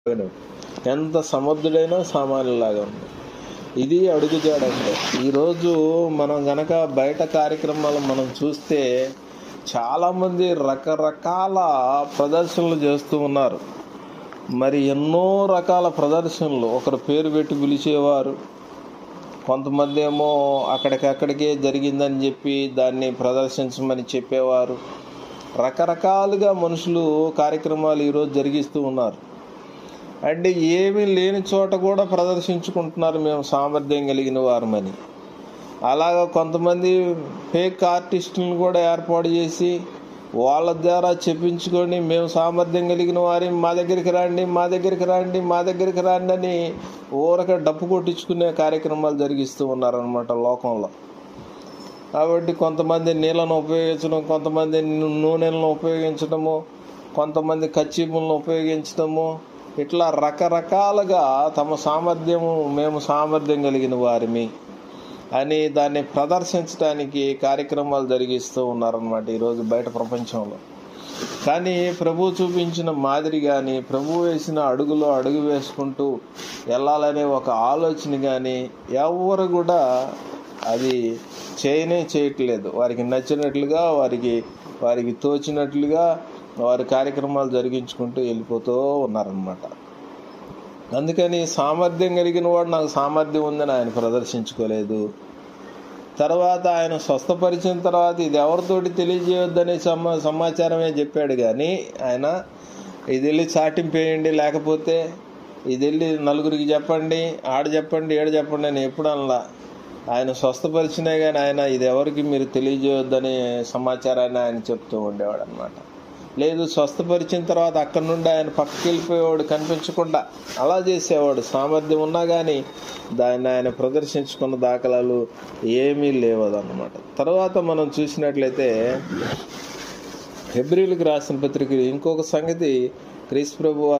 ఎంత సమర్థుడైనా సామాన్యులాగా ఉంది. ఇది అడుగుజాడ అంటే. ఈరోజు మనం గనక బయట కార్యక్రమాలు మనం చూస్తే చాలామంది రకరకాల ప్రదర్శనలు చేస్తూ ఉన్నారు. మరి ఎన్నో రకాల ప్రదర్శనలు ఒకరు పేరు పెట్టి పిలిచేవారు, కొంతమంది ఏమో అక్కడికక్కడికే జరిగిందని చెప్పి దాన్ని ప్రదర్శించమని చెప్పేవారు. రకరకాలుగా మనుషులు కార్యక్రమాలు ఈరోజు జరిగిస్తూ ఉన్నారు. అంటే ఏమీ లేని చోట కూడా ప్రదర్శించుకుంటున్నారు మేము సామర్థ్యం కలిగిన వారమని. అలాగా కొంతమంది ఫేక్ ఆర్టిస్టులను కూడా ఏర్పాటు చేసి వాళ్ళ ద్వారా చెప్పించుకొని మేము సామర్థ్యం కలిగిన వారి మా దగ్గరికి రండి మా దగ్గరికి రండి మా దగ్గరికి రండి అని ఊరక డప్పు కొట్టించుకునే కార్యక్రమాలు జరిగిస్తూ ఉన్నారనమాట లోకంలో. కాబట్టి కొంతమంది నీళ్ళను ఉపయోగించడం, కొంతమంది నూనెలను ఉపయోగించడము, కొంతమంది కచ్చీపులను ఉపయోగించడము, ఇట్లా రకరకాలుగా తమ సామర్థ్యము మేము సామర్థ్యం కలిగిన వారిమి అని దాన్ని ప్రదర్శించడానికి కార్యక్రమాలు జరిగిస్తూ ఉన్నారన్నమాట ఈరోజు బయట ప్రపంచంలో. కానీ ప్రభు చూపించిన మాదిరి కానీ, ప్రభు వేసిన అడుగులో అడుగు వేసుకుంటూ వెళ్ళాలనే ఒక ఆలోచన కానీ ఎవరు కూడా అది చేయట్లేదు. వారికి నచ్చినట్లుగా, వారికి తోచినట్లుగా వారి కార్యక్రమాలు జరిగించుకుంటూ వెళ్ళిపోతూ ఉన్నారనమాట. అందుకని సామర్థ్యం కలిగిన వాడు నాకు సామర్థ్యం ఉందని ఆయన ప్రదర్శించుకోలేదు. తర్వాత ఆయన స్వస్థపరిచిన తర్వాత ఇది ఎవరితోటి తెలియజేయొద్దనే సమాచారమే చెప్పాడు. కానీ ఆయన ఇది వెళ్ళి చాటింపేయండి, లేకపోతే ఇది వెళ్ళి నలుగురికి చెప్పండి, ఆడ చెప్పండి ఏడు చెప్పండి అని ఎప్పుడు అనలా. ఆయన స్వస్థపరిచినా కానీ ఆయన ఇది ఎవరికి మీరు తెలియజేయొద్దనే సమాచారాన్ని ఆయన చెప్తూ ఉండేవాడు అనమాట. లేదు, స్వస్థపరిచిన తర్వాత అక్కడి నుండి ఆయన పక్కకి వెళ్ళిపోయేవాడు, కనిపించకుండా అలా చేసేవాడు. సామర్థ్యం ఉన్నా కానీ దాన్ని ఆయన ప్రదర్శించుకున్న దాఖలాలు ఏమీ లేవదన్నమాట. తర్వాత మనం చూసినట్లయితే హెబ్రీయులకు రాసిన పత్రిక ఇంకొక సంగతి క్రీస్తు ప్రభు